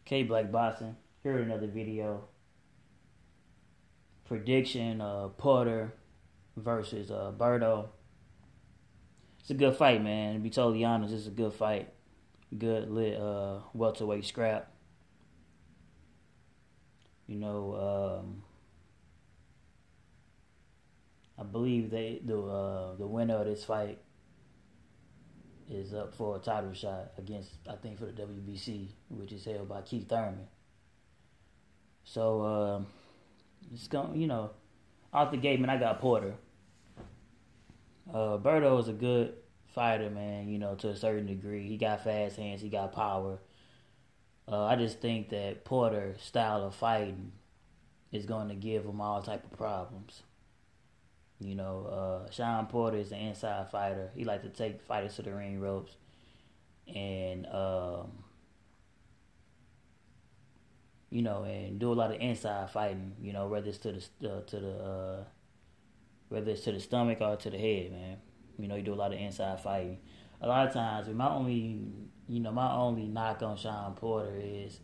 K Black Boxing. Here another video. Prediction Porter versus Berto. It's a good fight, man. To be totally honest, it's a good fight. Good lit welterweight scrap. You know, I believe the winner of this fight is up for a title shot against, I think, for the WBC, which is held by Keith Thurman. So it's going, off the gate, man. I got Porter. Berto is a good fighter, man. To a certain degree, he got fast hands, he got power. I just think that Porter's style of fighting is going to give him all type of problems. Shawn Porter is an inside fighter. He likes to take fighters to the ring ropes and and do a lot of inside fighting. Whether it's to the stomach or to the head, man. He do a lot of inside fighting. A lot of times, my only knock on Shawn Porter is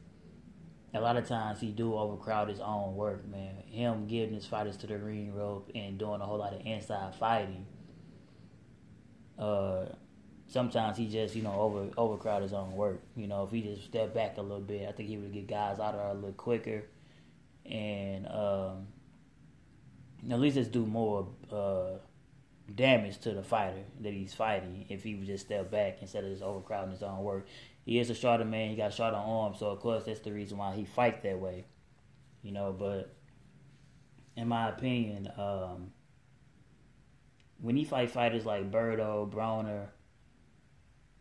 a lot of times he do overcrowd his own work, man. Him giving his fighters to the ring rope and doing a whole lot of inside fighting. Sometimes he just, overcrowd his own work. If he just step back a little bit, I think he would get guys out of there a little quicker. And at least just do more damage to the fighter that he's fighting if he would just step back instead of just overcrowding his own work. He is a shorter man. He got shorter arms, so of course that's the reason why he fight that way. But in my opinion, when he fight fighters like Berto, Broner,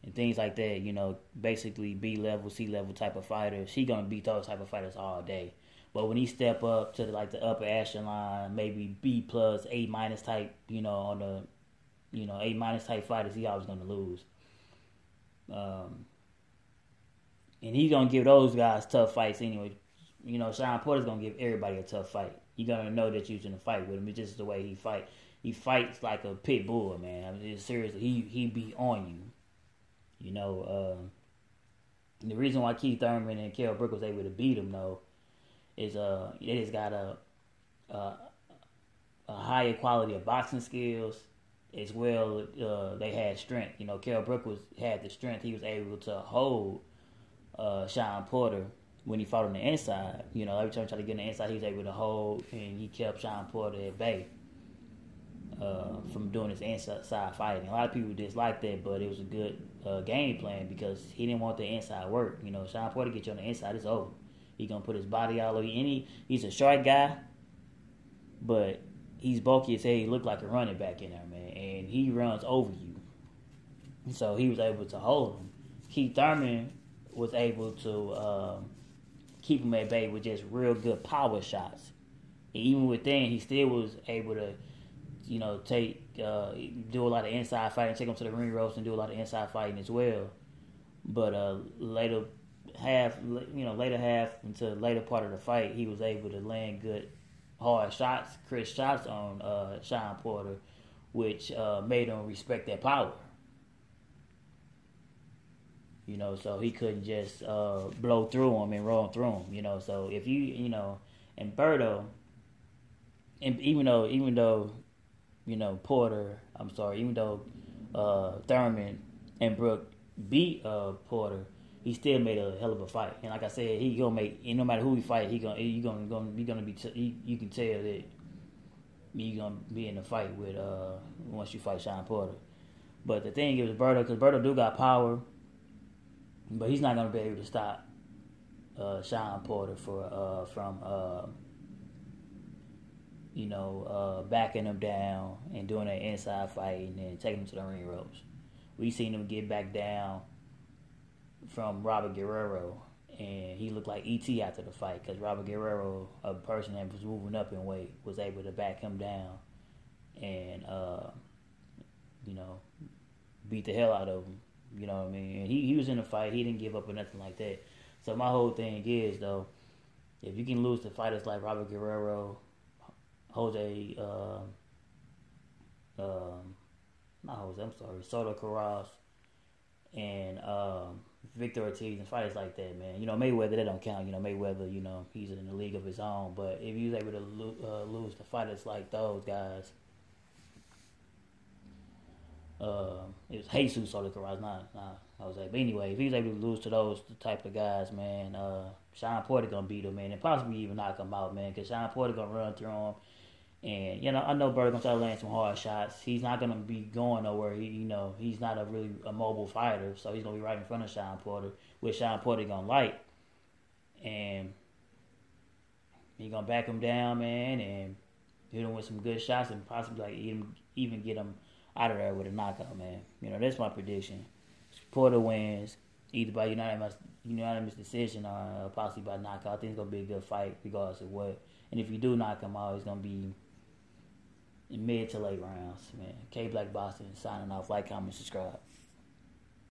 and things like that, basically B-level, C-level type of fighters, he gonna beat those type of fighters all day. But when he step up to the upper echelon, maybe B plus, A minus type, on the, A minus type fighters, he always gonna lose. And he's gonna give those guys tough fights anyway. Shawn Porter's gonna give everybody a tough fight. You're gonna know that you're gonna fight with him. It's just the way he fight. He fights like a pit bull, man. I mean, seriously, he be on you. The reason why Keith Thurman and Kell Brook was able to beat him though is they just got a higher quality of boxing skills as well. They had strength. Kell Brook had the strength. He was able to hold Shawn Porter when he fought on the inside. Every time he tried to get on the inside, he was able to hold, and he kept Shawn Porter at bay from doing his inside fighting. A lot of people dislike that, but it was a good game plan because he didn't want the inside work. Shawn Porter get you on the inside, it's over. He gonna put his body all over you. He's a short guy, but he's bulky as hell. He look like a running back in there, man, and he runs over you. So he was able to hold him. Keith Thurman was able to keep him at bay with just real good power shots. And even within, he still was able to, do a lot of inside fighting, take him to the ring ropes and do a lot of inside fighting as well. But later half into the later part of the fight, he was able to land good hard shots, crisp shots on Shawn Porter, which made him respect that power. So he couldn't just blow through him and roll through him. So if and Berto, and even though Porter, even though Thurman and Brook beat Porter, he still made a hell of a fight. And like I said, he gonna make, and no matter who he fight, you can tell that you gonna be in the fight with once you fight Shawn Porter. But the thing is Berto, because Berto do got power. But he's not going to be able to stop Shawn Porter from backing him down and doing that inside fight and then taking him to the ring ropes. We seen him get back down from Robert Guerrero, and he looked like E.T. after the fight because Robert Guerrero, a person that was moving up in weight, was able to back him down and beat the hell out of him. You know what I mean? And he was in the fight. He didn't give up or nothing like that. So my whole thing is, though, if you can lose to fighters like Robert Guerrero, Soto Carras, and Victor Ortiz and fighters like that, man. Mayweather, that don't count. Mayweather, he's in a league of his own. But if he was able to lose to fighters like those guys, it was Jesus Sotomayor, not Jose. But anyway, if he was able to lose to those type of guys, man, Shawn Porter gonna beat him, man, and possibly even knock him out, man, because Shawn Porter gonna run through him. And I know Berto gonna try to land some hard shots. He's not gonna be going nowhere. He's not a mobile fighter, so he's gonna be right in front of Shawn Porter, which Shawn Porter gonna like, and he gonna back him down, man, and hit him with some good shots, and possibly even get him out of there with a knockout, man. That's my prediction. Porter wins either by unanimous decision or possibly by knockout. I think it's gonna be a good fight regardless of what. And if you do knock him out, it's gonna be in mid to late rounds, man. K Black Boston signing off. Like, comment, subscribe.